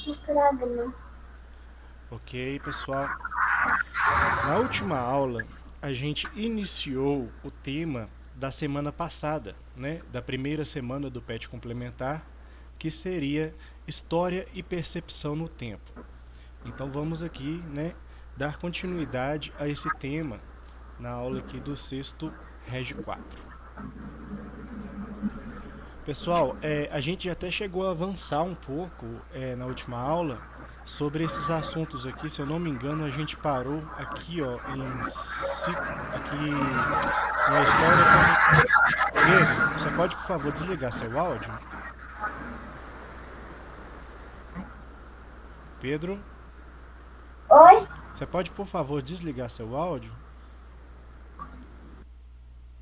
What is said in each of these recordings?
Misturado, não. Ok, pessoal. Na última aula, a gente iniciou o tema da semana passada, né? Da primeira semana do PET complementar, que seria História e Percepção no Tempo. Então vamos aqui, né, dar continuidade a esse tema na aula aqui do sexto Regi 4. Pessoal, a gente até chegou a avançar um pouco na última aula sobre esses assuntos aqui. Se eu não me engano, a gente parou aqui, ó, aqui em a história como Pedro. Você pode, por favor, desligar seu áudio? Pedro, Oi? você pode, por favor, desligar seu áudio?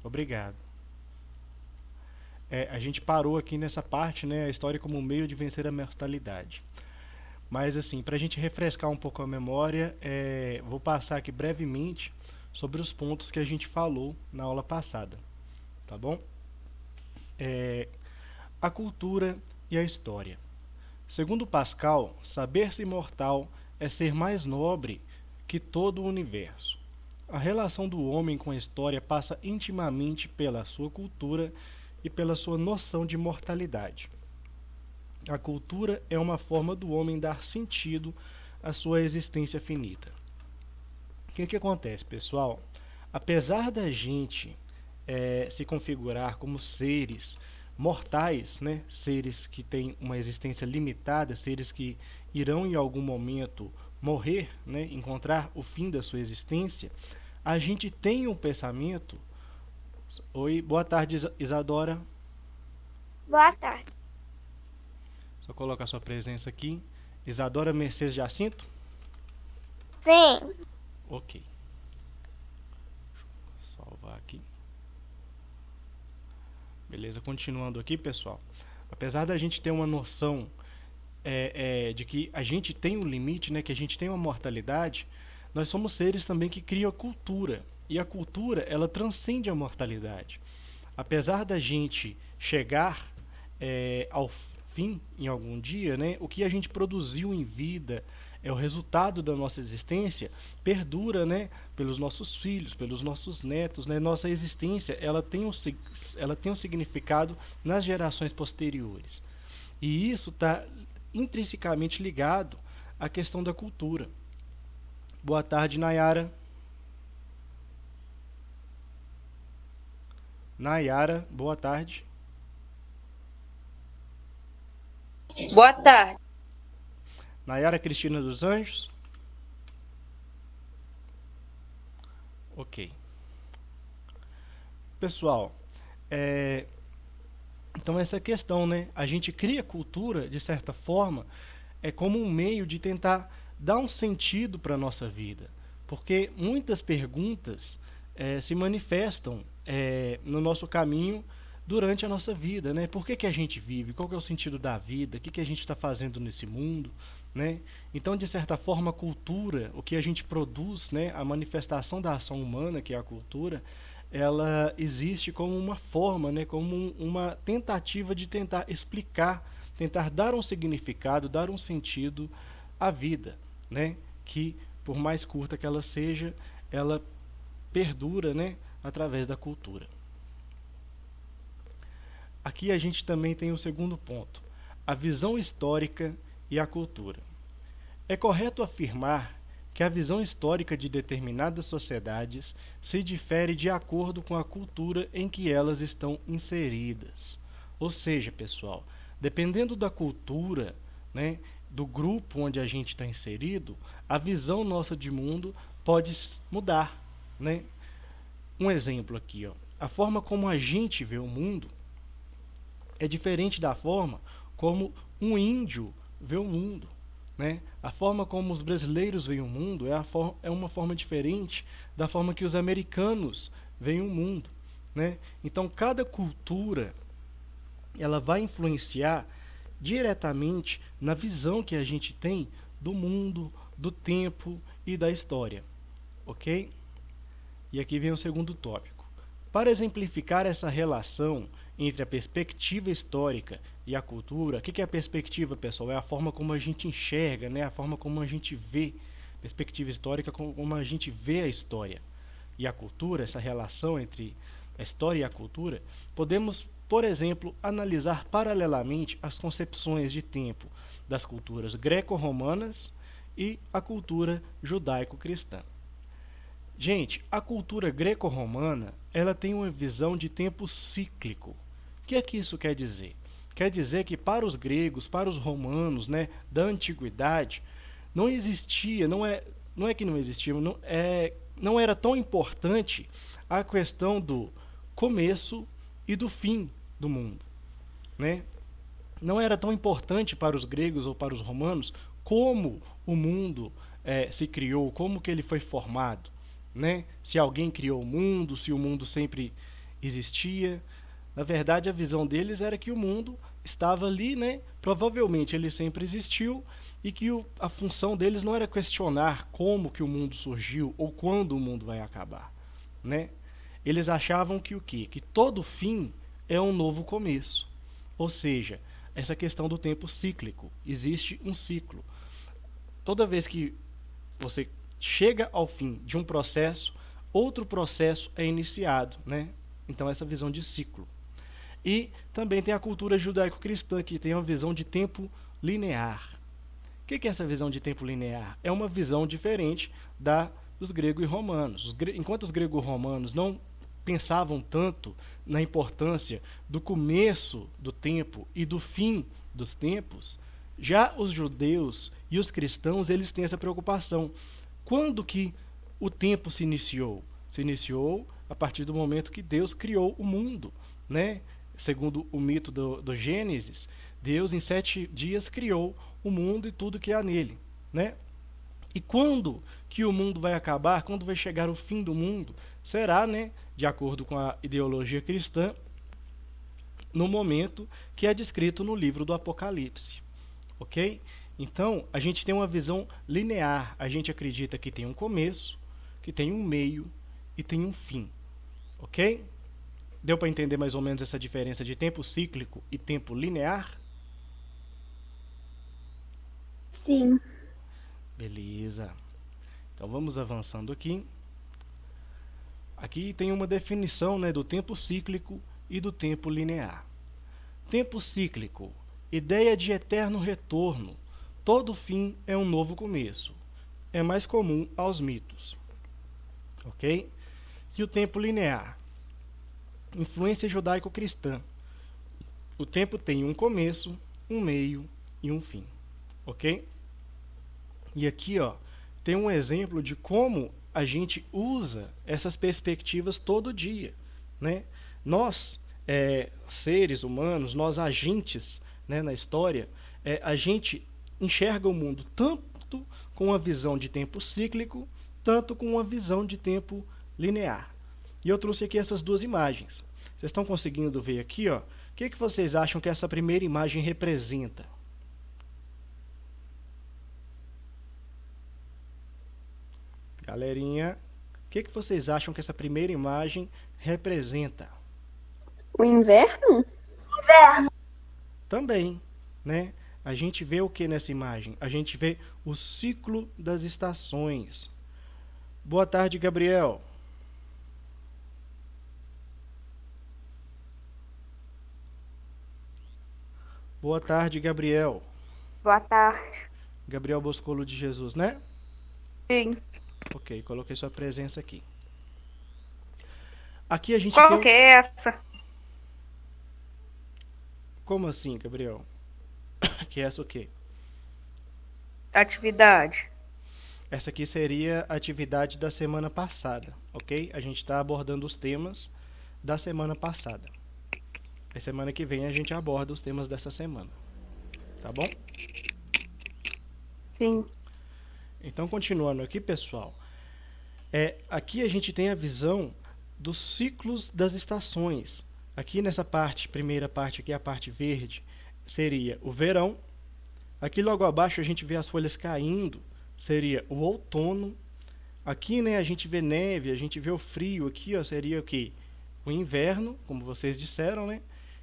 Obrigado. A gente parou aqui nessa parte, né, a história como meio de vencer a mortalidade. Mas assim, para a gente refrescar um pouco a memória, vou passar aqui brevemente sobre os pontos que a gente falou na aula passada, tá bom? É, a cultura e a história. Segundo Pascal, saber-se imortal é ser mais nobre que todo o universo. A relação do homem com a história passa intimamente pela sua cultura e pela sua noção de mortalidade. A cultura é uma forma do homem dar sentido à sua existência finita. O que acontece, pessoal? Apesar da gente se configurar como seres mortais, né? Seres que têm uma existência limitada, seres que irão em algum momento morrer, né? Encontrar o fim da sua existência, a gente tem um pensamento. Oi, boa tarde, Isadora. Boa tarde. Só colocar sua presença aqui. Isadora Mercedes Jacinto? Sim. Ok. Salvar aqui. Beleza, continuando aqui, pessoal. Apesar da gente ter uma noção de que a gente tem um limite, né, que a gente tem uma mortalidade, nós somos seres também que criam a cultura. E a cultura, ela transcende a mortalidade. Apesar da gente chegar ao fim em algum dia, né, o que a gente produziu em vida, o resultado da nossa existência, perdura, né, pelos nossos filhos, pelos nossos netos, né, nossa existência, ela tem um significado nas gerações posteriores. E isso está intrinsecamente ligado à questão da cultura. Boa tarde, Nayara. Nayara, boa tarde. Boa tarde. Nayara Cristina dos Anjos. Ok. Pessoal, então essa questão, né? A gente cria cultura, de certa forma, como um meio de tentar dar um sentido para a nossa vida. Porque muitas perguntas se manifestam no nosso caminho durante a nossa vida, né? Por que a gente vive? Qual que é o sentido da vida? O que a gente está fazendo nesse mundo? Né? Então, de certa forma, a cultura, o que a gente produz, né? A manifestação da ação humana, que é a cultura, ela existe como uma forma, né? Como uma tentativa de tentar explicar, tentar dar um significado, dar um sentido à vida, né? Que, por mais curta que ela seja, ela perdura, né? Através da cultura. Aqui a gente também tem o segundo ponto, a visão histórica e a cultura. É correto afirmar que a visão histórica de determinadas sociedades se difere de acordo com a cultura em que elas estão inseridas. Ou seja, pessoal, dependendo da cultura, né, do grupo onde a gente está inserido, a visão nossa de mundo pode mudar. Né? Um exemplo aqui, ó, a forma como a gente vê o mundo é diferente da forma como um índio vê o mundo. Né? A forma como os brasileiros veem o mundo é uma forma diferente da forma que os americanos veem o mundo. Né? Então, cada cultura ela vai influenciar diretamente na visão que a gente tem do mundo, do tempo e da história. Ok? E aqui vem o segundo tópico. Para exemplificar essa relação entre a perspectiva histórica e a cultura. O que é a perspectiva, pessoal? É a forma como a gente enxerga, né? A forma como a gente vê. Perspectiva histórica, como a gente vê a história e a cultura, essa relação entre a história e a cultura. Podemos, por exemplo, analisar paralelamente as concepções de tempo das culturas greco-romanas e a cultura judaico-cristã. Gente, a cultura greco-romana, ela tem uma visão de tempo cíclico. O que é que isso quer dizer? Quer dizer que para os gregos, para os romanos, né, da antiguidade, não existia, não é que não existia, não era tão importante a questão do começo e do fim do mundo, né? Não era tão importante para os gregos ou para os romanos como o mundo se criou, como que ele foi formado, né? Se alguém criou o mundo, se o mundo sempre existia. Na verdade, a visão deles era que o mundo estava ali, né? Provavelmente ele sempre existiu e que a função deles não era questionar como que o mundo surgiu ou quando o mundo vai acabar, né? Eles achavam que o quê? Que todo fim é um novo começo. Ou seja, essa questão do tempo cíclico. Existe um ciclo. Toda vez que você chega ao fim de um processo, outro processo é iniciado, né? Então, essa visão de ciclo. E também tem a cultura judaico-cristã, que tem uma visão de tempo linear. O que é essa visão de tempo linear? É uma visão diferente dos gregos e romanos. Enquanto os gregos e romanos não pensavam tanto na importância do começo do tempo e do fim dos tempos, já os judeus e os cristãos, eles têm essa preocupação. Quando que o tempo se iniciou? Se iniciou a partir do momento que Deus criou o mundo, né? Segundo o mito do Gênesis, Deus em 7 dias criou o mundo e tudo que há nele, né? E quando que o mundo vai acabar, quando vai chegar o fim do mundo, será, né, de acordo com a ideologia cristã, no momento que é descrito no livro do Apocalipse, ok? Então, a gente tem uma visão linear, a gente acredita que tem um começo, que tem um meio e tem um fim, ok? Deu para entender mais ou menos essa diferença de tempo cíclico e tempo linear? Sim. Beleza. Então vamos avançando aqui. Aqui tem uma definição, né, do tempo cíclico e do tempo linear. Tempo cíclico, ideia de eterno retorno. Todo fim é um novo começo. É mais comum aos mitos. Ok? E o tempo linear, influência judaico-cristã. O tempo tem um começo, um meio e um fim. Ok? E aqui, ó, tem um exemplo de como a gente usa essas perspectivas todo dia, né? Nós, seres humanos, nós agentes, né, na história, a gente enxerga o mundo tanto com uma visão de tempo cíclico, tanto com uma visão de tempo linear. E eu trouxe aqui essas duas imagens. Vocês estão conseguindo ver aqui, ó? O que vocês acham que essa primeira imagem representa? Galerinha, o que vocês acham que essa primeira imagem representa? O inverno? Inverno. Também, né? A gente vê o que nessa imagem? A gente vê o ciclo das estações. Boa tarde, Gabriel. Boa tarde, Gabriel. Boa tarde. Gabriel Boscolo de Jesus, né? Sim. Ok, coloquei sua presença aqui. Aqui a gente Qual tem... que é essa? Como assim, Gabriel? Que é essa o quê? Atividade. Essa aqui seria a atividade da semana passada, ok? A gente está abordando os temas da semana passada. A semana que vem a gente aborda os temas dessa semana. Tá bom? Sim. Então, continuando aqui, pessoal. Aqui a gente tem a visão dos ciclos das estações. Aqui nessa parte, primeira parte aqui, a parte verde, seria o verão. Aqui logo abaixo a gente vê as folhas caindo, seria o outono. Aqui, né, a gente vê neve, a gente vê o frio. Aqui, ó, seria o quê? O inverno, como vocês disseram, né?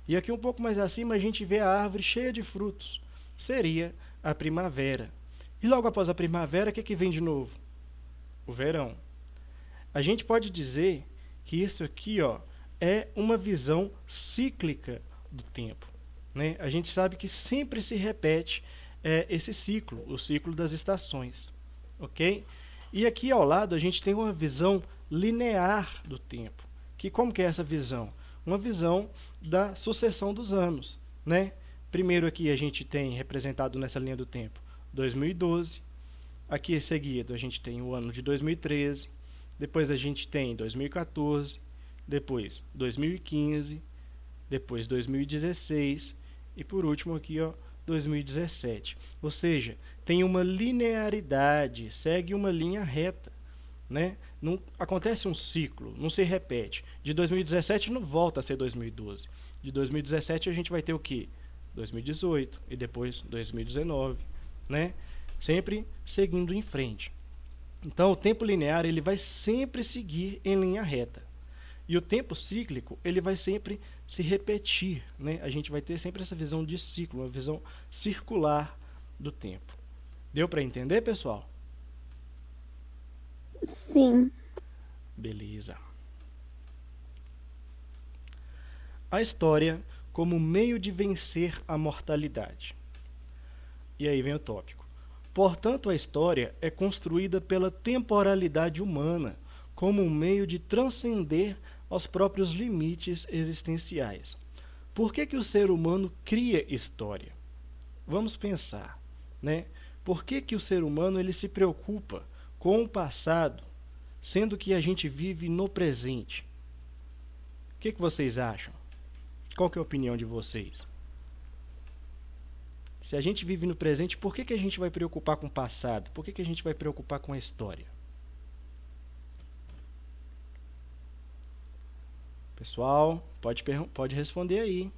E aqui um pouco mais acima a gente vê a árvore cheia de frutos. Seria a primavera. E logo após a primavera, o que vem de novo? O verão. A gente pode dizer que isso aqui, ó, é uma visão cíclica do tempo, né? A gente sabe que sempre se repete esse ciclo, o ciclo das estações, ok? E aqui ao lado a gente tem uma visão linear do tempo. Como que é essa visão? Uma visão da sucessão dos anos, né? Primeiro aqui a gente tem representado nessa linha do tempo 2012, aqui seguido a gente tem o ano de 2013, depois a gente tem 2014, depois 2015, depois 2016 e por último aqui, ó, 2017. Ou seja, tem uma linearidade, segue uma linha reta, né? Não acontece um ciclo, não se repete. De 2017 não volta a ser 2012. De 2017 a gente vai ter o quê? 2018 e depois 2019, né? Sempre seguindo em frente. Então, o tempo linear ele vai sempre seguir em linha reta. E o tempo cíclico ele vai sempre se repetir, né? A gente vai ter sempre essa visão de ciclo, uma visão circular do tempo. Deu para entender, pessoal? Sim. Beleza. A história como meio de vencer a mortalidade. E aí vem o tópico. Portanto, a história é construída pela temporalidade humana como um meio de transcender aos próprios limites existenciais. Por que o ser humano cria história? Vamos pensar, né? Por que o ser humano ele se preocupa com o passado, sendo que a gente vive no presente? O que vocês acham? Qual que é a opinião de vocês? Se a gente vive no presente, por que a gente vai preocupar com o passado? Por que a gente vai preocupar com a história? Pessoal, pode responder aí.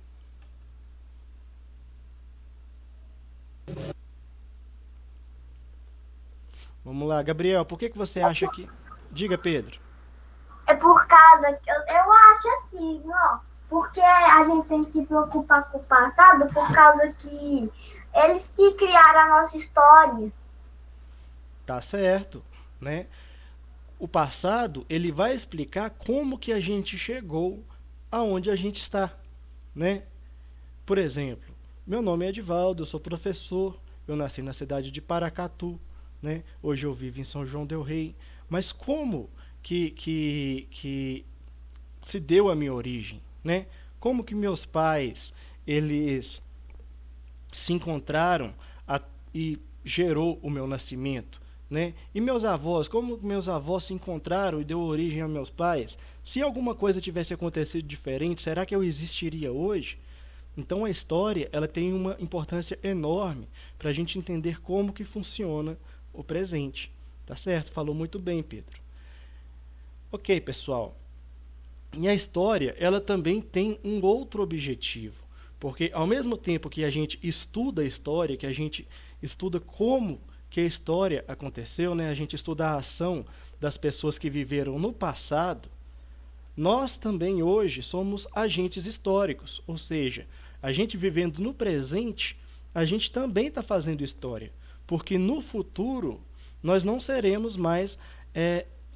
Vamos lá, Gabriel, por que você acha que... Diga, Pedro. É por causa que eu acho assim, ó. Porque a gente tem que se preocupar com o passado por causa que eles que criaram a nossa história. Tá certo, né? O passado, ele vai explicar como que a gente chegou aonde a gente está, né? Por exemplo, meu nome é Edivaldo, eu sou professor, eu nasci na cidade de Paracatu, né? Hoje eu vivo em São João del Rei, mas como que se deu a minha origem, né? Como que meus pais, eles se encontraram e gerou o meu nascimento, né? E meus avós, como meus avós se encontraram e deu origem a meus pais? Se alguma coisa tivesse acontecido diferente, será que eu existiria hoje? Então a história ela tem uma importância enorme para a gente entender como que funciona o presente. Tá certo? Falou muito bem, Pedro. Ok, pessoal. E a história ela também tem um outro objetivo. Porque ao mesmo tempo que a gente estuda a história, que a gente estuda como que a história aconteceu, né? A gente estuda a ação das pessoas que viveram no passado, nós também hoje somos agentes históricos, ou seja, a gente vivendo no presente, a gente também está fazendo história, porque no futuro nós não seremos mais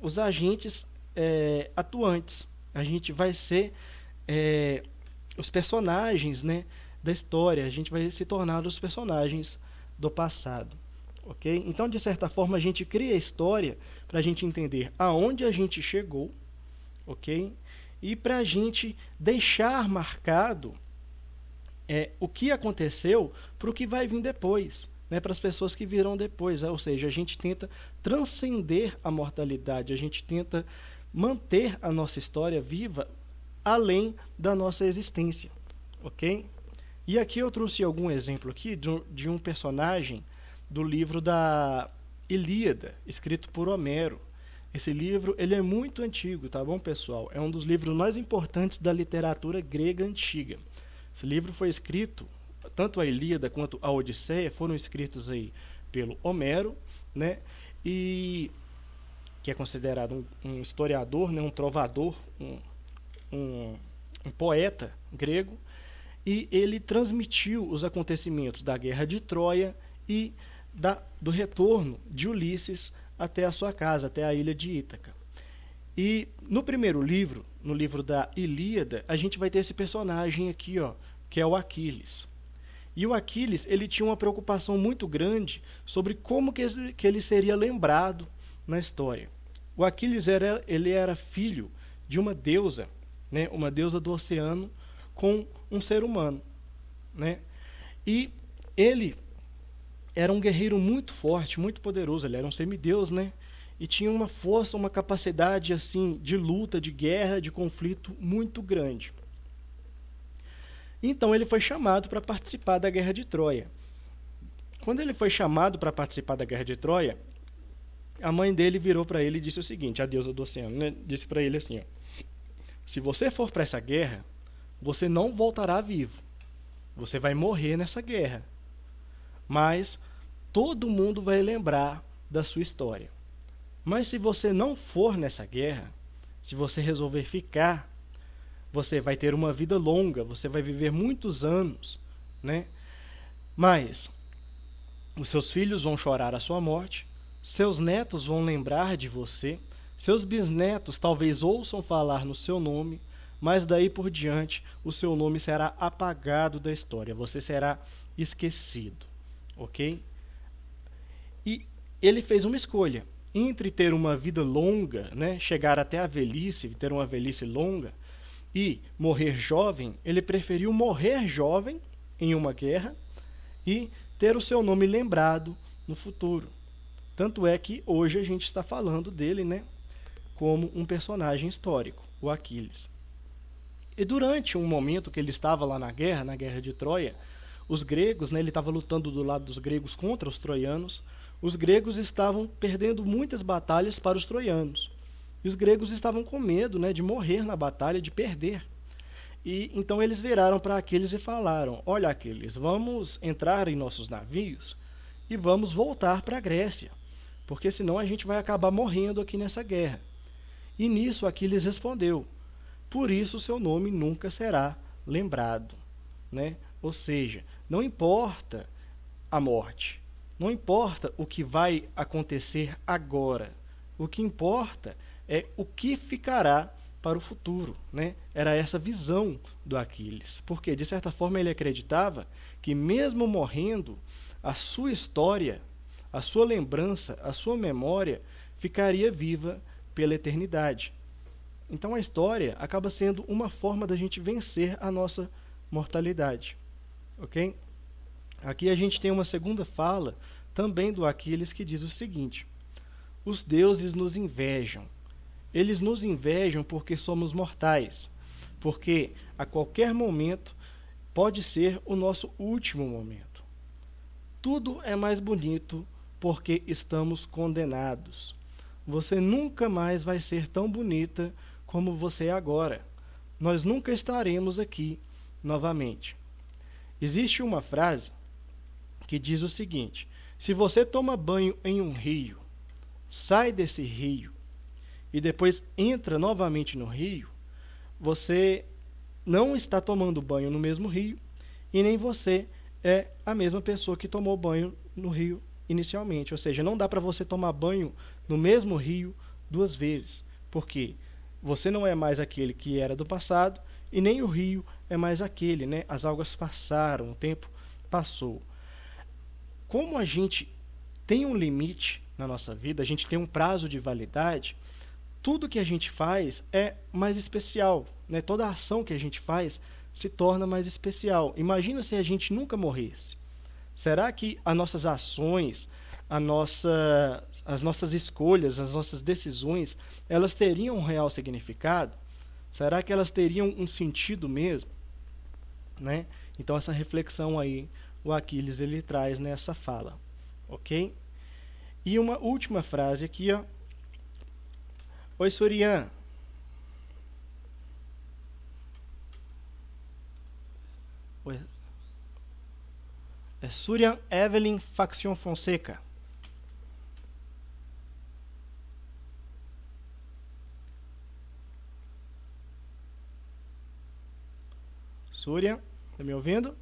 os agentes atuantes, a gente vai ser os personagens, né, da história, a gente vai se tornar os personagens do passado. Ok? Então, de certa forma, a gente cria a história para a gente entender aonde a gente chegou, ok? E para a gente deixar marcado o que aconteceu para o que vai vir depois, né? Para as pessoas que virão depois. Ou seja, a gente tenta transcender a mortalidade, a gente tenta manter a nossa história viva além da nossa existência, ok? E aqui eu trouxe algum exemplo aqui de um personagem do livro da Ilíada, escrito por Homero. Esse livro ele é muito antigo, tá bom, pessoal? É um dos livros mais importantes da literatura grega antiga. Esse livro foi escrito, tanto a Ilíada quanto a Odisseia foram escritos aí pelo Homero, né? E que é considerado um historiador, né? Um trovador, um poeta grego. e ele transmitiu os acontecimentos da Guerra de Troia e do retorno de Ulisses até a sua casa, até a ilha de Ítaca. E no primeiro livro, no livro da Ilíada, a gente vai ter esse personagem aqui, ó, que é o Aquiles. E o Aquiles, ele tinha uma preocupação muito grande sobre como que ele seria lembrado na história. O Aquiles ele era filho de uma deusa, né, uma deusa do oceano com um ser humano, né? E ele era um guerreiro muito forte, muito poderoso, ele era um semideus, né? E tinha uma força, uma capacidade assim de luta, de guerra, de conflito muito grande. Então ele foi chamado para participar da Guerra de Troia. Quando ele foi chamado para participar da Guerra de Troia, a mãe dele virou para ele e disse o seguinte, a deusa do oceano, né? Disse para ele assim, ó, se você for para essa guerra, você não voltará vivo. Você vai morrer nessa guerra. Mas todo mundo vai lembrar da sua história. Mas se você não for nessa guerra, se você resolver ficar, você vai ter uma vida longa, você vai viver muitos anos, né? Mas os seus filhos vão chorar a sua morte, seus netos vão lembrar de você, seus bisnetos talvez ouçam falar no seu nome, mas daí por diante o seu nome será apagado da história, você será esquecido, ok? E ele fez uma escolha entre ter uma vida longa, né, chegar até a velhice, ter uma velhice longa, e morrer jovem. Ele preferiu morrer jovem em uma guerra e ter o seu nome lembrado no futuro. Tanto é que hoje a gente está falando dele, né, como um personagem histórico, o Aquiles. E durante um momento que ele estava lá na Guerra de Troia, os gregos, né, ele estava lutando do lado dos gregos contra os troianos, os gregos estavam perdendo muitas batalhas para os troianos. E os gregos estavam com medo, né, de morrer na batalha, de perder. E então eles viraram para Aquiles e falaram, olha Aquiles, vamos entrar em nossos navios e vamos voltar para a Grécia, porque senão a gente vai acabar morrendo aqui nessa guerra. E nisso Aquiles respondeu, por isso seu nome nunca será lembrado, né? Ou seja, não importa a morte, não importa o que vai acontecer agora, o que importa é o que ficará para o futuro, né? Era essa visão do Aquiles, porque de certa forma ele acreditava que mesmo morrendo, a sua história, a sua lembrança, a sua memória ficaria viva pela eternidade. Então a história acaba sendo uma forma da gente vencer a nossa mortalidade, ok? Aqui a gente tem uma segunda fala também do Aquiles que diz o seguinte, os deuses nos invejam. Eles nos invejam porque somos mortais, porque a qualquer momento pode ser o nosso último momento. Tudo é mais bonito porque estamos condenados. Você nunca mais vai ser tão bonita como você é agora. Nós nunca estaremos aqui novamente. Existe uma frase que diz o seguinte, se você toma banho em um rio, sai desse rio, e depois entra novamente no rio, você não está tomando banho no mesmo rio e nem você é a mesma pessoa que tomou banho no rio inicialmente. Ou seja, não dá para você tomar banho no mesmo rio duas vezes, porque você não é mais aquele que era do passado e nem o rio é mais aquele, né? As águas passaram, o tempo passou. Como a gente tem um limite na nossa vida, a gente tem um prazo de validade, tudo que a gente faz é mais especial, né? Toda ação que a gente faz se torna mais especial. Imagina se a gente nunca morresse. Será que as nossas ações, as nossas escolhas, as nossas decisões, elas teriam um real significado? Será que elas teriam um sentido mesmo? Né? Então essa reflexão aí, o Aquiles ele traz nessa fala, ok? E uma última frase aqui, ó. Oi, Surian. Oi. É Surian Evelyn Faction Fonseca. Surian, Tá me ouvindo?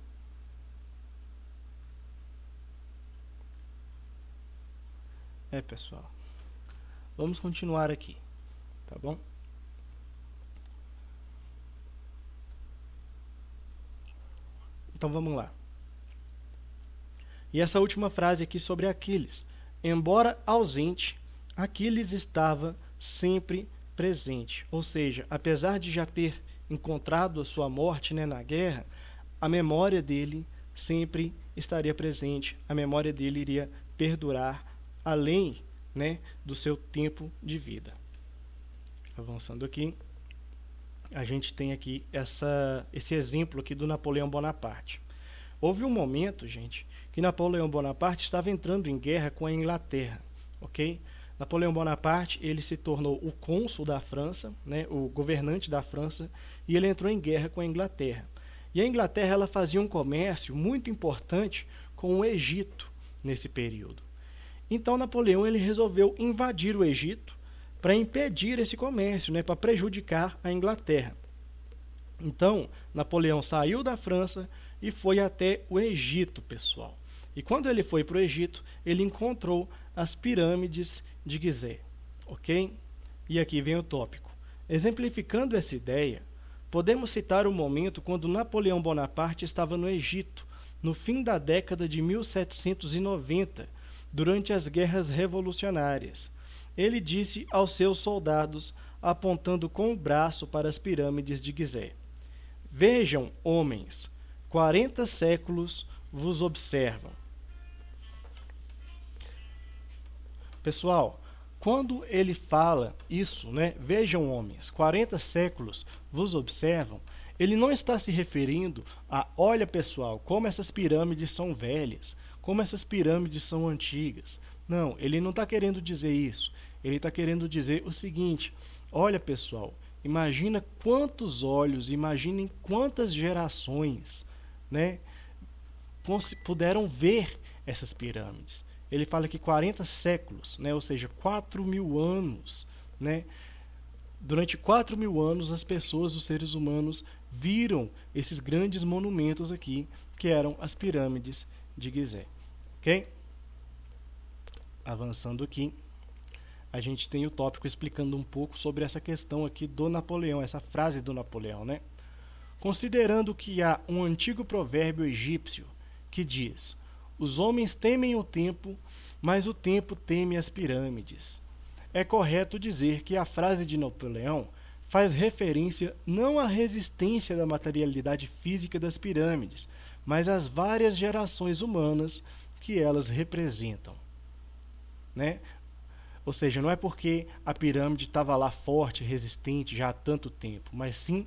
Pessoal. Vamos continuar aqui, tá bom? Então vamos lá. E essa última frase aqui sobre Aquiles. Embora ausente, Aquiles estava sempre presente. Ou seja, apesar de já ter encontrado a sua morte, né, na guerra, a memória dele sempre estaria presente. A memória dele iria perdurar além, né, do seu tempo de vida. Avançando aqui, a gente tem aqui esse exemplo aqui do Napoleão Bonaparte. Houve um momento, gente, que Napoleão Bonaparte estava entrando em guerra com a Inglaterra, ok? Napoleão Bonaparte, ele se tornou o cônsul da França, né, o governante da França, e ele entrou em guerra com a Inglaterra. E a Inglaterra, ela fazia um comércio muito importante com o Egito nesse período. Então Napoleão, ele resolveu invadir o Egito para impedir esse comércio, né, para prejudicar a Inglaterra. Então, Napoleão saiu da França e foi até o Egito, pessoal. E quando ele foi para o Egito, ele encontrou as pirâmides de Gizé, ok? E aqui vem o tópico. Exemplificando essa ideia, podemos citar o momento quando Napoleão Bonaparte estava no Egito, no fim da década de 1790, durante as guerras revolucionárias. Ele disse aos seus soldados, apontando com o braço para as pirâmides de Gizé: "Vejam, homens, 40 séculos vos observam." Pessoal, quando ele fala isso, né, vejam, homens, 40 séculos vos observam, ele não está se referindo a, olha, pessoal, como essas pirâmides são velhas, como essas pirâmides são antigas. Não, ele não está querendo dizer isso. Ele está querendo dizer o seguinte: olha, pessoal, imagina quantos olhos, imaginem quantas gerações, né, puderam ver essas pirâmides. Ele fala que 40 séculos, né, ou seja, 4.000 anos, né, durante 4.000 anos as pessoas, os seres humanos, viram esses grandes monumentos aqui, que eram as pirâmides de Gizé. Ok? Avançando aqui, a gente tem o tópico explicando um pouco sobre essa questão aqui do Napoleão, essa frase do Napoleão, né? Considerando que há um antigo provérbio egípcio que diz: os homens temem o tempo, mas o tempo teme as pirâmides. É correto dizer que a frase de Napoleão faz referência não à resistência da materialidade física das pirâmides, mas às várias gerações humanas que elas representam, né? Ou seja, não é porque a pirâmide estava lá forte, resistente já há tanto tempo, mas sim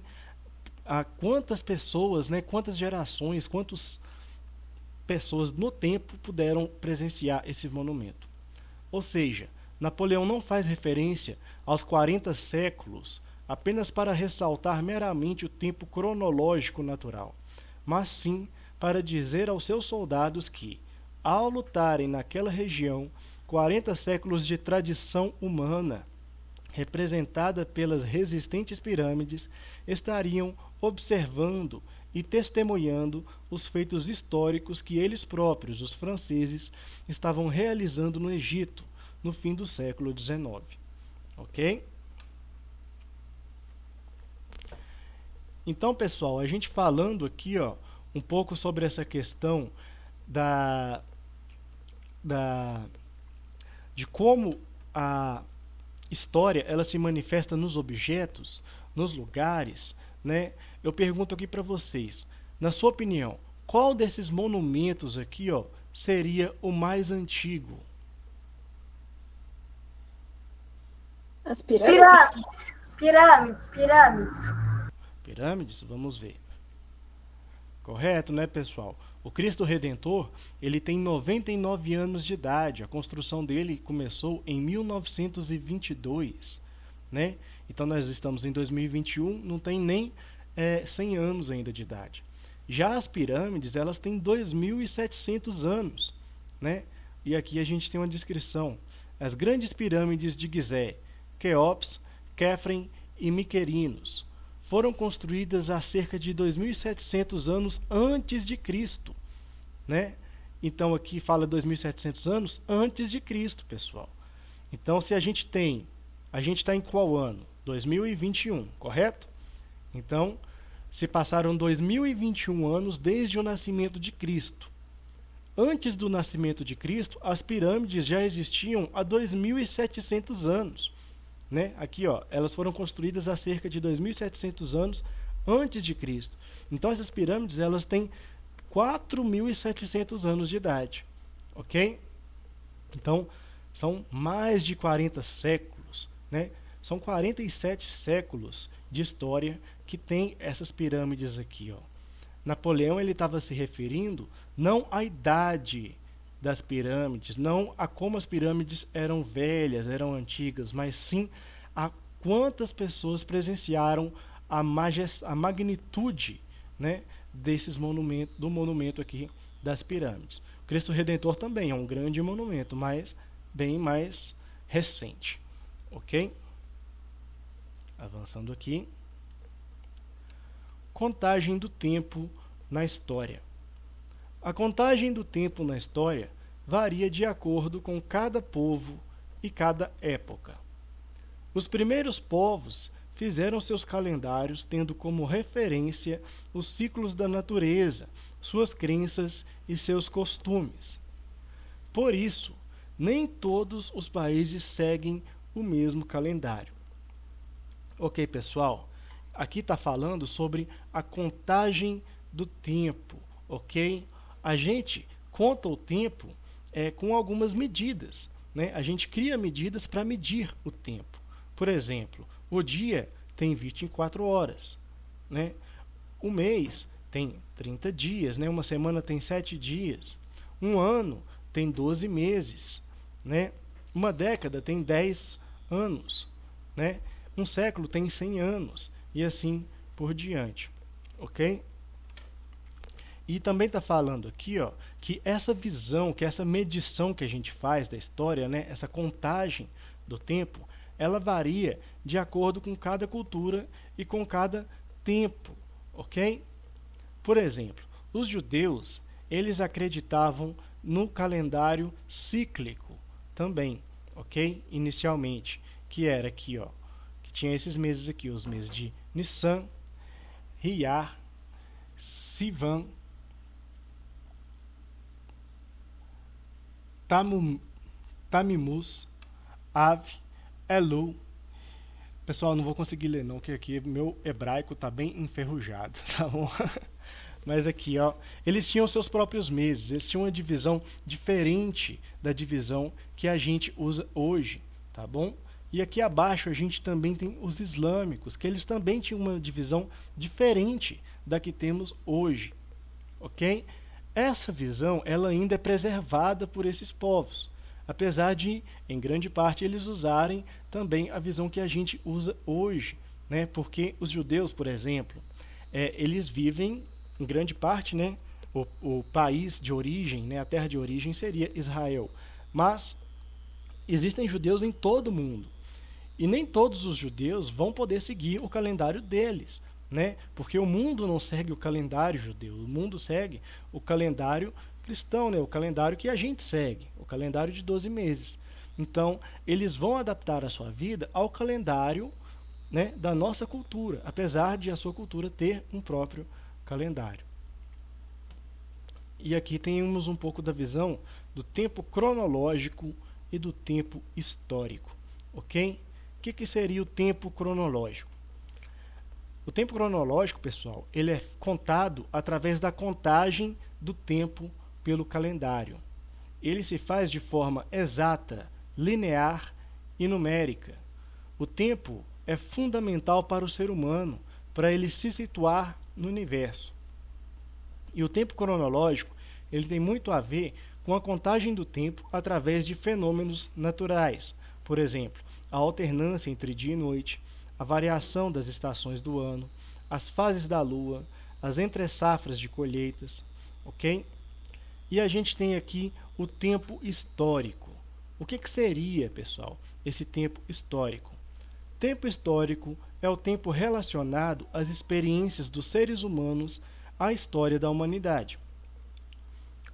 a quantas pessoas, né, quantas gerações, quantas pessoas no tempo puderam presenciar esse monumento. Ou seja, Napoleão não faz referência aos 40 séculos apenas para ressaltar meramente o tempo cronológico natural, mas sim para dizer aos seus soldados que, ao lutarem naquela região, 40 séculos de tradição humana, representada pelas resistentes pirâmides, estariam observando e testemunhando os feitos históricos que eles próprios, os franceses, estavam realizando no Egito, no fim do século XIX. Ok? Então, pessoal, a gente falando aqui, ó, um pouco sobre essa questão de como a história ela se manifesta nos objetos, nos lugares, né? Eu pergunto aqui para vocês, na sua opinião, qual desses monumentos aqui, ó, seria o mais antigo? As pirâmides? Pirâmides. Pirâmides? Vamos ver. Correto, né, pessoal? O Cristo Redentor, ele tem 99 anos de idade. A construção dele começou em 1922, né? Então nós estamos em 2021, não tem nem 100 anos ainda de idade. Já as pirâmides, elas têm 2.700 anos, né? E aqui a gente tem uma descrição. As grandes pirâmides de Gizé, Quéops, Quéfren e Miquerinos foram construídas há cerca de 2.700 anos antes de Cristo, né? Então aqui fala 2.700 anos antes de Cristo, pessoal. Então se a gente está em qual ano? 2021, correto? Então, se passaram 2021 anos desde o nascimento de Cristo. Antes do nascimento de Cristo, as pirâmides já existiam há 2.700 anos, né? Aqui, ó, elas foram construídas há cerca de 2.700 anos antes de Cristo. Então essas pirâmides, elas têm 4.700 anos de idade, ok? Então, são mais de 40 séculos, né? São 47 séculos de história que tem essas pirâmides aqui, ó. Napoleão, ele estava se referindo não à idade das pirâmides, não a como as pirâmides eram velhas, eram antigas, mas sim a quantas pessoas presenciaram a magnitude, né, desses monumentos, do monumento aqui das pirâmides. O Cristo Redentor também é um grande monumento, mas bem mais recente, ok? Avançando aqui. Contagem do tempo na história. A contagem do tempo na história varia de acordo com cada povo e cada época. Os primeiros povos fizeram seus calendários tendo como referência os ciclos da natureza, suas crenças e seus costumes. Por isso, nem todos os países seguem o mesmo calendário. Ok, pessoal? Aqui está falando sobre a contagem do tempo, ok? A gente conta o tempo com algumas medidas, né? A gente cria medidas para medir o tempo. Por exemplo, o dia tem 24 horas, né? O mês tem 30 dias, né? Uma semana tem 7 dias. Um ano tem 12 meses, né? Uma década tem 10 anos, né? Um século tem 100 anos e assim por diante, ok? E também está falando aqui, ó, que essa visão, que essa medição que a gente faz da história, né, essa contagem do tempo, ela varia de acordo com cada cultura e com cada tempo, ok? Por exemplo, os judeus, eles acreditavam no calendário cíclico também, ok? Inicialmente, que era aqui, ó, que tinha esses meses aqui, os meses de Nissan, Iyar, Sivan, Tamimuz, Av, Elu. Pessoal, não vou conseguir ler não, que aqui meu hebraico tá bem enferrujado, tá bom? Mas aqui, ó, eles tinham seus próprios meses, eles tinham uma divisão diferente da divisão que a gente usa hoje, tá bom? E aqui abaixo a gente também tem os islâmicos, que eles também tinham uma divisão diferente da que temos hoje, ok? Essa visão, ela ainda é preservada por esses povos, apesar de, em grande parte, eles usarem também a visão que a gente usa hoje, né? Porque os judeus, por exemplo, eles vivem, em grande parte, né? O país de origem, né? A terra de origem seria Israel, mas existem judeus em todo o mundo, e nem todos os judeus vão poder seguir o calendário deles, né? Porque o mundo não segue o calendário judeu, o mundo segue o calendário cristão, né? O calendário que a gente segue, o calendário de 12 meses. Então, eles vão adaptar a sua vida ao calendário, né, da nossa cultura, apesar de a sua cultura ter um próprio calendário. E aqui temos um pouco da visão do tempo cronológico e do tempo histórico, ok? O que seria o tempo cronológico? O tempo cronológico, pessoal, ele é contado através da contagem do tempo pelo calendário. Ele se faz de forma exata, linear e numérica. O tempo é fundamental para o ser humano, para ele se situar no universo. E o tempo cronológico, ele tem muito a ver com a contagem do tempo através de fenômenos naturais. Por exemplo, a alternância entre dia e noite, a variação das estações do ano, as fases da lua, as entre-safras de colheitas, ok? E a gente tem aqui o tempo histórico. O que seria, pessoal, esse tempo histórico? Tempo histórico é o tempo relacionado às experiências dos seres humanos à história da humanidade.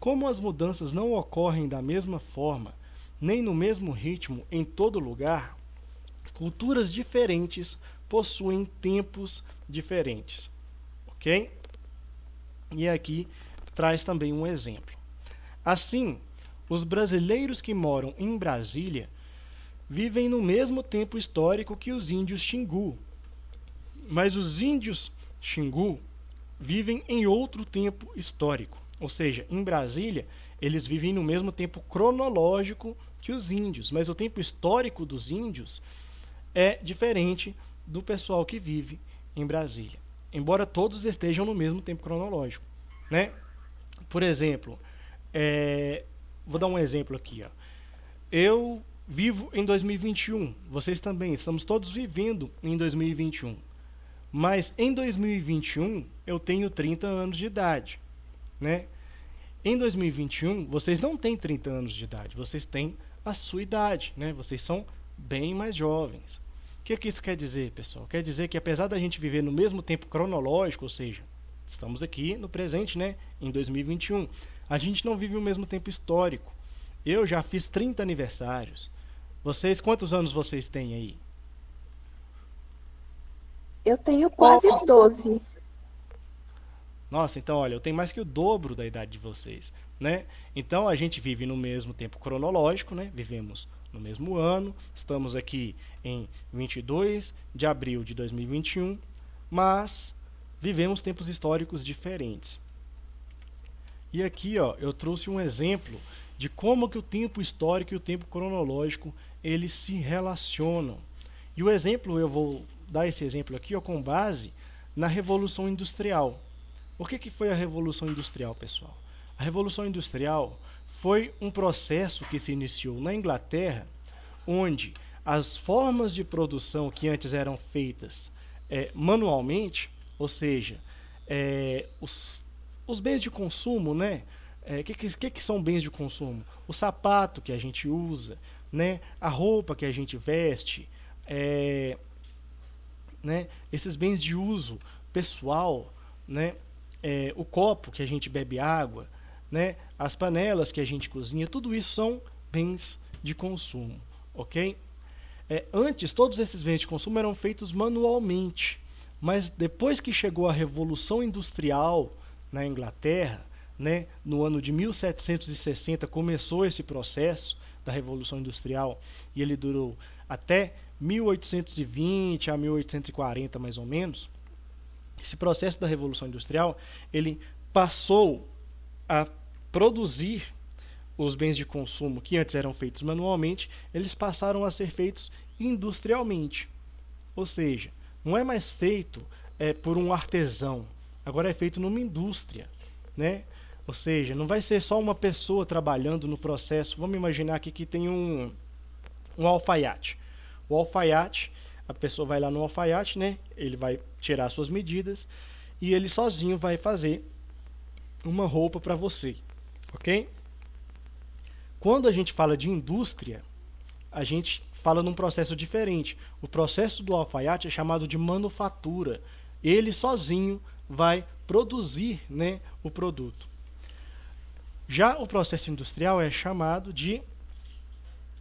Como as mudanças não ocorrem da mesma forma, nem no mesmo ritmo em todo lugar, culturas diferentes possuem tempos diferentes, ok? E aqui traz também um exemplo. Assim, os brasileiros que moram em Brasília vivem no mesmo tempo histórico que os índios Xingu, mas os índios Xingu vivem em outro tempo histórico, ou seja, em Brasília eles vivem no mesmo tempo cronológico que os índios, mas o tempo histórico dos índios é diferente do pessoal que vive em Brasília, embora todos estejam no mesmo tempo cronológico, né? Por exemplo, vou dar um exemplo aqui, ó. Eu vivo em 2021, vocês também, estamos todos vivendo em 2021, mas em 2021 eu tenho 30 anos de idade, né? Em 2021 vocês não têm 30 anos de idade, vocês têm a sua idade, né? Vocês são bem mais jovens. O que isso quer dizer, pessoal? Quer dizer que apesar da gente viver no mesmo tempo cronológico, ou seja, estamos aqui no presente, né, em 2021, a gente não vive o mesmo tempo histórico. Eu já fiz 30 aniversários. Vocês, quantos anos vocês têm aí? Eu tenho quase 12. Nossa, então olha, eu tenho mais que o dobro da idade de vocês, né? Então a gente vive no mesmo tempo cronológico, né? Vivemos no mesmo ano, estamos aqui em 22 de abril de 2021, mas vivemos tempos históricos diferentes. E aqui, ó, eu trouxe um exemplo de como que o tempo histórico e o tempo cronológico eles se relacionam. E o exemplo, eu vou dar esse exemplo aqui, ó, com base na Revolução Industrial. O que foi a Revolução Industrial, pessoal? A Revolução Industrial foi um processo que se iniciou na Inglaterra, onde as formas de produção que antes eram feitas manualmente, ou seja, os bens de consumo, né? Que são bens de consumo? O sapato que a gente usa, né? A roupa que a gente veste, né? Esses bens de uso pessoal, né? O copo que a gente bebe água, né? As panelas que a gente cozinha, tudo isso são bens de consumo, ok? Antes, todos esses bens de consumo eram feitos manualmente, mas depois que chegou a Revolução Industrial na Inglaterra, né, no ano de 1760 começou esse processo da Revolução Industrial e ele durou até 1820 a 1840 mais ou menos. Esse processo da Revolução Industrial, ele passou a produzir os bens de consumo que antes eram feitos manualmente, eles passaram a ser feitos industrialmente. Ou seja, não é mais feito por um artesão, agora é feito numa indústria, né? Ou seja, não vai ser só uma pessoa trabalhando no processo. Vamos imaginar aqui que tem um alfaiate. O alfaiate, a pessoa vai lá no alfaiate, né? Ele vai tirar suas medidas e ele sozinho vai fazer uma roupa para você, ok? Quando a gente fala de indústria, a gente fala num processo diferente. O processo do alfaiate é chamado de manufatura. Ele sozinho vai produzir, né, o produto. Já o processo industrial é chamado de...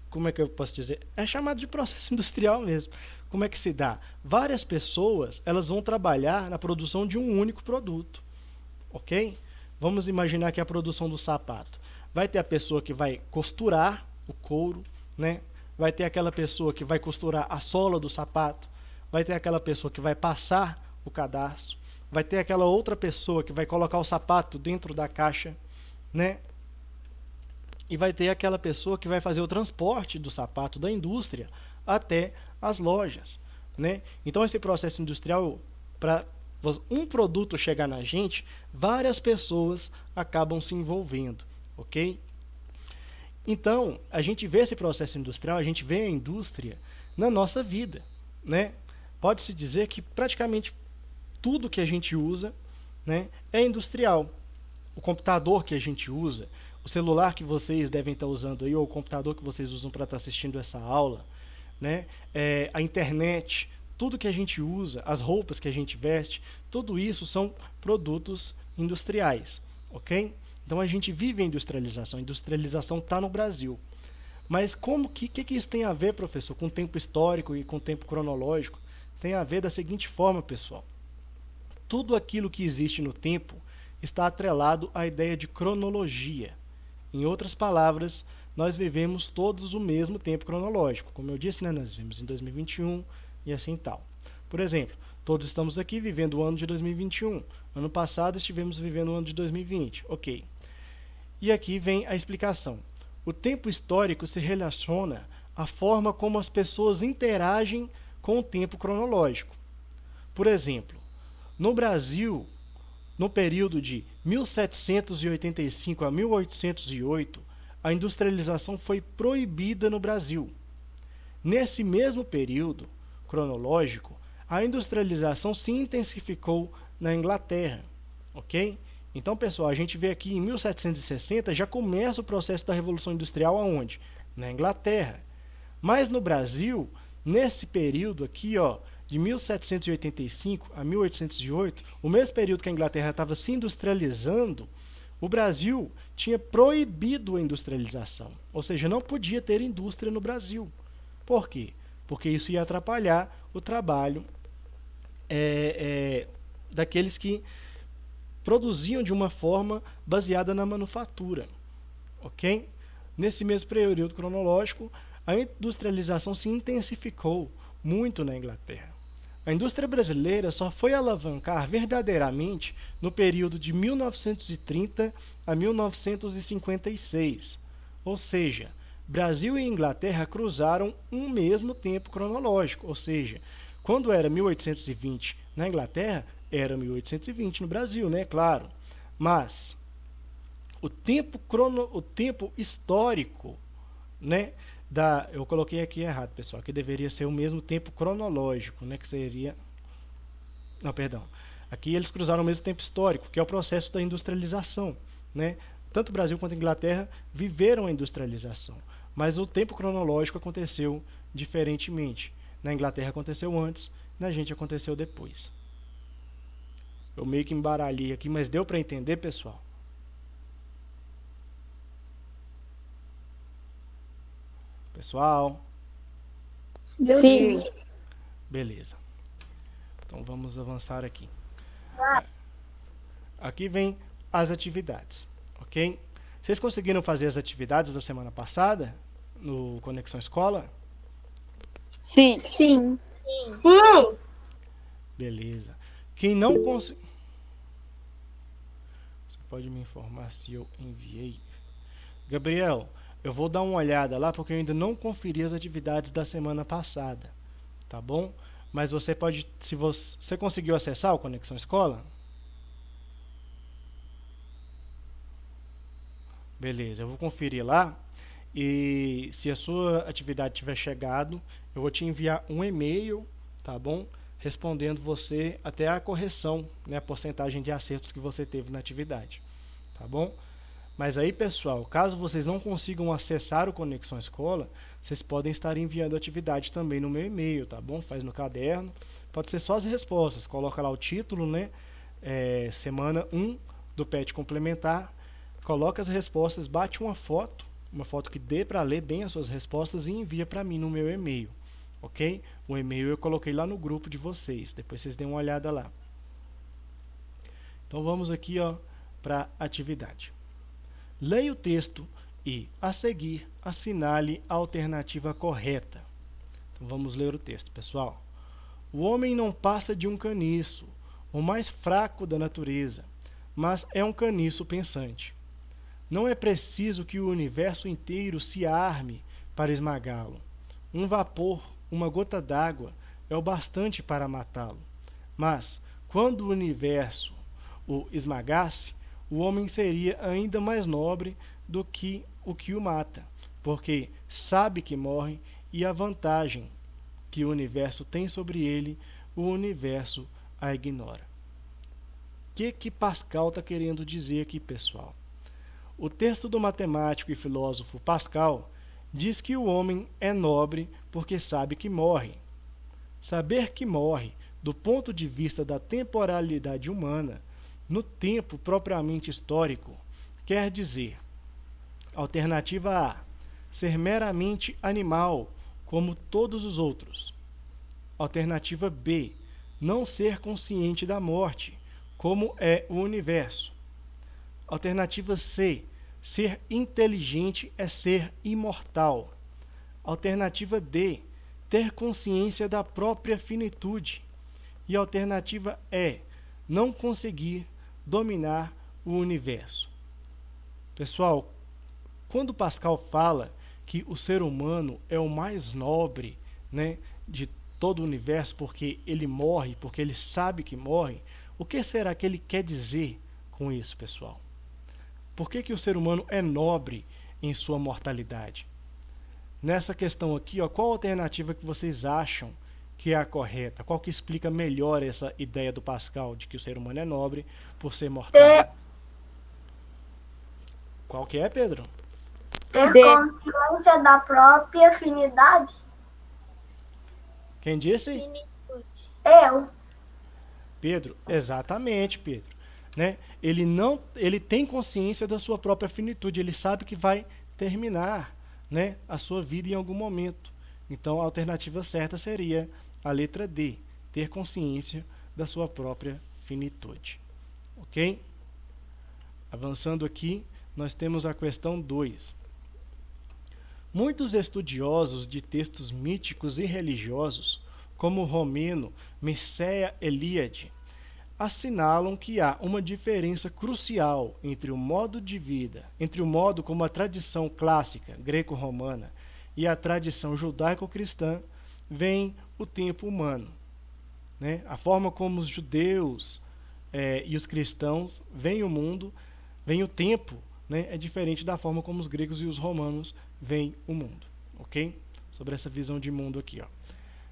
Como é que eu posso dizer? É chamado de processo industrial mesmo. Como é que se dá? Várias pessoas, elas vão trabalhar na produção de um único produto, ok? Vamos imaginar que a produção do sapato. Vai ter a pessoa que vai costurar o couro, né? Vai ter aquela pessoa que vai costurar a sola do sapato, vai ter aquela pessoa que vai passar o cadarço, vai ter aquela outra pessoa que vai colocar o sapato dentro da caixa, né? E vai ter aquela pessoa que vai fazer o transporte do sapato da indústria até as lojas, né? Então esse processo industrial, para um produto chegar na gente, várias pessoas acabam se envolvendo, ok? Então, a gente vê esse processo industrial, a gente vê a indústria na nossa vida, né? Pode-se dizer que praticamente tudo que a gente usa, né, é industrial. O computador que a gente usa, o celular que vocês devem estar usando aí, ou o computador que vocês usam para estar assistindo essa aula, né? A internet, tudo que a gente usa, as roupas que a gente veste, tudo isso são produtos industriais, ok? Então a gente vive a industrialização. A industrialização está no Brasil. Mas como que isso tem a ver, professor, com o tempo histórico e com o tempo cronológico? Tem a ver da seguinte forma, pessoal. Tudo aquilo que existe no tempo está atrelado à ideia de cronologia. Em outras palavras, nós vivemos todos o mesmo tempo cronológico. Como eu disse, né, nós vivemos em 2021 e assim tal. Por exemplo, todos estamos aqui vivendo o ano de 2021. Ano passado estivemos vivendo o ano de 2020. Ok. E aqui vem a explicação. O tempo histórico se relaciona à forma como as pessoas interagem com o tempo cronológico. Por exemplo, no Brasil, no período de 1785 a 1808, a industrialização foi proibida no Brasil. Nesse mesmo período cronológico, a industrialização se intensificou na Inglaterra, ok? Então, pessoal, a gente vê aqui em 1760 já começa o processo da Revolução Industrial aonde? Na Inglaterra. Mas no Brasil, nesse período aqui, ó, de 1785 a 1808, o mesmo período que a Inglaterra estava se industrializando, o Brasil tinha proibido a industrialização. Ou seja, não podia ter indústria no Brasil. Por quê? Porque isso ia atrapalhar o trabalho daqueles que produziam de uma forma baseada na manufatura. Ok? Nesse mesmo período cronológico, a industrialização se intensificou muito na Inglaterra. A indústria brasileira só foi alavancar verdadeiramente no período de 1930 a 1956. Ou seja, Brasil e Inglaterra cruzaram um mesmo tempo cronológico. Ou seja, quando era 1820 na Inglaterra, era 1820 no Brasil, né? Claro. Mas o tempo histórico, né? Eu coloquei aqui errado, pessoal, que deveria ser o mesmo tempo cronológico, né, que seria... Não, perdão. Aqui eles cruzaram o mesmo tempo histórico, que é o processo da industrialização, né? Tanto o Brasil quanto a Inglaterra viveram a industrialização, mas o tempo cronológico aconteceu diferentemente. Na Inglaterra aconteceu antes, na gente aconteceu depois. Eu meio que embaralhei aqui, mas deu para entender, pessoal? Pessoal? Deu Sim. sim. Beleza. Então vamos avançar aqui. Aqui vem as atividades, ok? Vocês conseguiram fazer as atividades da semana passada no Conexão Escola? Sim. Sim. Sim. Beleza. Quem não conseguiu... Você pode me informar se eu enviei? Gabriel, eu vou dar uma olhada lá porque eu ainda não conferi as atividades da semana passada, tá bom? Mas você pode, se você conseguiu acessar o Conexão Escola? Beleza, eu vou conferir lá e se a sua atividade tiver chegado, eu vou te enviar um e-mail, tá bom? Respondendo você até a correção, né, a porcentagem de acertos que você teve na atividade, tá bom? Mas aí, pessoal, caso vocês não consigam acessar o Conexão Escola, vocês podem estar enviando a atividade também no meu e-mail, tá bom? Faz no caderno. Pode ser só as respostas. Coloca lá o título, né? Semana 1 do PET complementar. Coloca as respostas, bate uma foto que dê para ler bem as suas respostas e envia para mim no meu e-mail, ok? O e-mail eu coloquei lá no grupo de vocês. Depois vocês dêem uma olhada lá. Então vamos aqui, ó, para a atividade. Leia o texto e, a seguir, assinale a alternativa correta. Então, vamos ler o texto, pessoal. O homem não passa de um caniço, o mais fraco da natureza, mas é um caniço pensante. Não é preciso que o universo inteiro se arme para esmagá-lo. Um vapor, uma gota d'água, é o bastante para matá-lo. Mas, quando o universo o esmagasse, o homem seria ainda mais nobre do que o mata, porque sabe que morre e a vantagem que o universo tem sobre ele, o universo a ignora. O que Pascal está querendo dizer aqui, pessoal? O texto do matemático e filósofo Pascal diz que o homem é nobre porque sabe que morre. Saber que morre, do ponto de vista da temporalidade humana, no tempo propriamente histórico, quer dizer: alternativa A, ser meramente animal, como todos os outros. Alternativa B, não ser consciente da morte, como é o universo. Alternativa C, ser inteligente é ser imortal. Alternativa D, ter consciência da própria finitude. E alternativa E, não conseguir dominar o universo. Pessoal, quando Pascal fala que o ser humano é o mais nobre, né, de todo o universo, porque ele morre, porque ele sabe que morre, o que será que ele quer dizer com isso, pessoal? Por que o ser humano é nobre em sua mortalidade? Nessa questão aqui, ó, qual a alternativa que vocês acham que é a correta? Qual que explica melhor essa ideia do Pascal de que o ser humano é nobre por ser mortal? Qual que é, Pedro? Ter D. consciência da própria afinidade? Quem disse? Eu. Pedro, exatamente, Pedro. Né? Ele tem consciência da sua própria finitude, ele sabe que vai terminar, né, a sua vida em algum momento. Então a alternativa certa seria a letra D, ter consciência da sua própria finitude. Ok? Avançando aqui, nós temos a questão 2. Muitos estudiosos de textos míticos e religiosos, como Romeno, Mircea Eliade, assinalam que há uma diferença crucial entre o modo de vida, entre o modo como a tradição clássica greco-romana e a tradição judaico-cristã veem o tempo humano. Né? A forma como os judeus e os cristãos veem o mundo, veem o tempo, né, é diferente da forma como os gregos e os romanos veem o mundo. Ok? Sobre essa visão de mundo aqui. Ó.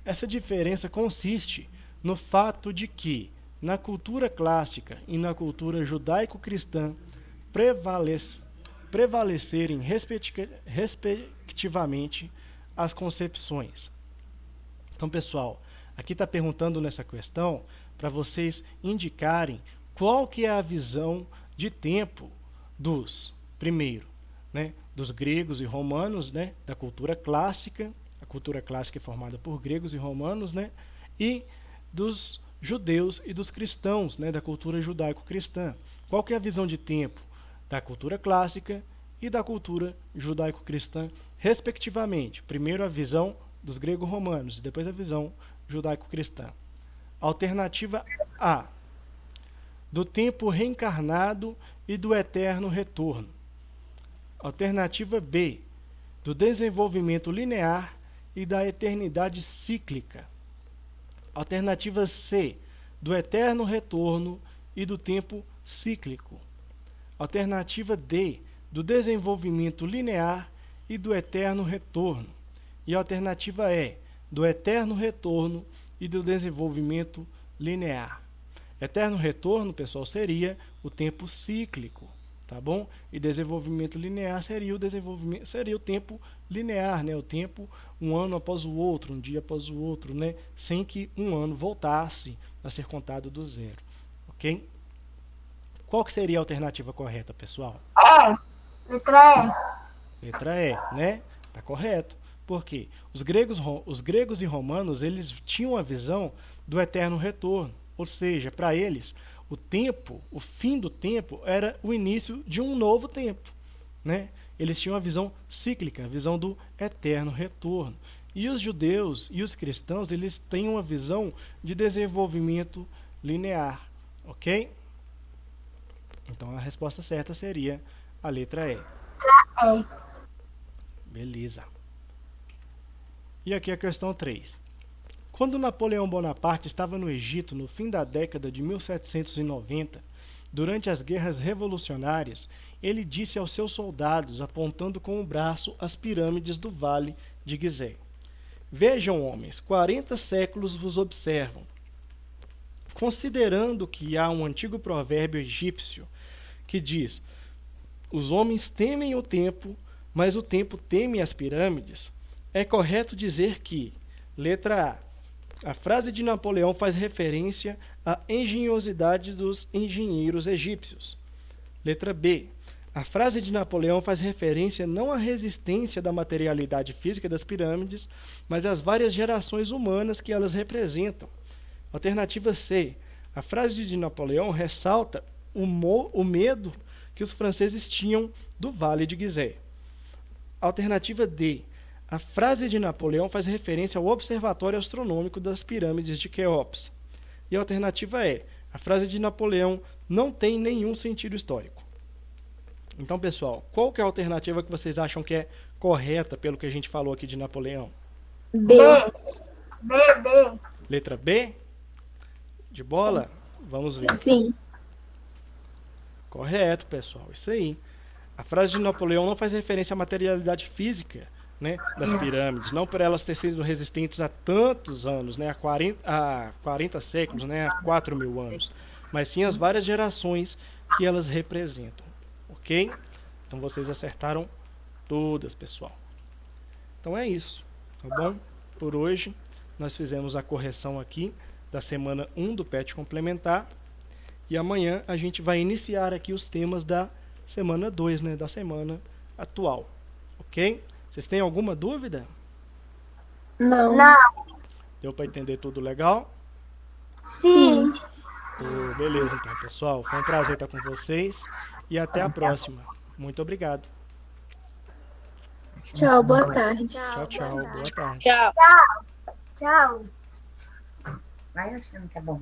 Essa diferença consiste no fato de que, na cultura clássica e na cultura judaico-cristã, prevalecerem respectivamente as concepções. Então, pessoal, aqui está perguntando nessa questão para vocês indicarem qual que é a visão de tempo primeiro, né, dos gregos e romanos, né, da cultura clássica. A cultura clássica é formada por gregos e romanos, né, e dos judeus e dos cristãos, né, da cultura judaico-cristã. Qual que é a visão de tempo da cultura clássica e da cultura judaico-cristã, respectivamente? Primeiro a visão dos grego-romanos e depois a visão judaico-cristã. Alternativa A, do tempo reencarnado e do eterno retorno. Alternativa B, do desenvolvimento linear e da eternidade cíclica. Alternativa C, do eterno retorno e do tempo cíclico. Alternativa D, do desenvolvimento linear e do eterno retorno. E alternativa E, do eterno retorno e do desenvolvimento linear. Eterno retorno, pessoal, seria o tempo cíclico, tá bom? E desenvolvimento linear seria o tempo linear, né? O tempo um ano após o outro, um dia após o outro, né? Sem que um ano voltasse a ser contado do zero, ok? Qual que seria a alternativa correta, pessoal? Letra Letra E, né? Tá correto. Por quê? Os gregos e romanos, eles tinham a visão do eterno retorno. Ou seja, para eles, o tempo, o fim do tempo, era o início de um novo tempo. Né? Eles tinham a visão cíclica, a visão do eterno retorno. E os judeus e os cristãos, eles têm uma visão de desenvolvimento linear. Ok? Então, a resposta certa seria a letra E. E. Beleza. E aqui a questão 3. Quando Napoleão Bonaparte estava no Egito no fim da década de 1790, durante as guerras revolucionárias, ele disse aos seus soldados, apontando com o braço as pirâmides do Vale de Gizé: Vejam, homens, 40 séculos vos observam. Considerando que há um antigo provérbio egípcio que diz: os homens temem o tempo, mas o tempo teme as pirâmides, É correto dizer que, letra A frase de Napoleão faz referência à engenhosidade dos engenheiros egípcios. Letra B. A frase de Napoleão faz referência não à resistência da materialidade física das pirâmides, mas às várias gerações humanas que elas representam. Alternativa C. A frase de Napoleão ressalta o medo que os franceses tinham do Vale de Gizé. Alternativa D. A frase de Napoleão faz referência ao Observatório Astronômico das Pirâmides de Quéops. E a alternativa E. A frase de Napoleão não tem nenhum sentido histórico. Então, pessoal, qual que é a alternativa que vocês acham que é correta pelo que a gente falou aqui de Napoleão? B. B. Letra B? De bola? Vamos ver. Sim. Correto, pessoal. Isso aí. A frase de Napoleão não faz referência à materialidade física, né, das pirâmides, não por elas terem sido resistentes há tantos anos, né, há 40 séculos, né, há 4.000 anos, mas sim as várias gerações que elas representam. Ok? Então vocês acertaram todas, pessoal. Então é isso, tá bom? Por hoje nós fizemos a correção aqui da semana 1 do PET complementar e amanhã a gente vai iniciar aqui os temas da semana 2, né, da semana atual. Ok? Vocês têm alguma dúvida? Não. Deu para entender tudo legal? Sim. Beleza, então, pessoal. Foi um prazer estar com vocês e até a próxima. Muito obrigado. Tchau, boa tarde. Tchau, tchau. Boa tarde. Tchau. Tchau. Vai achando que é bom.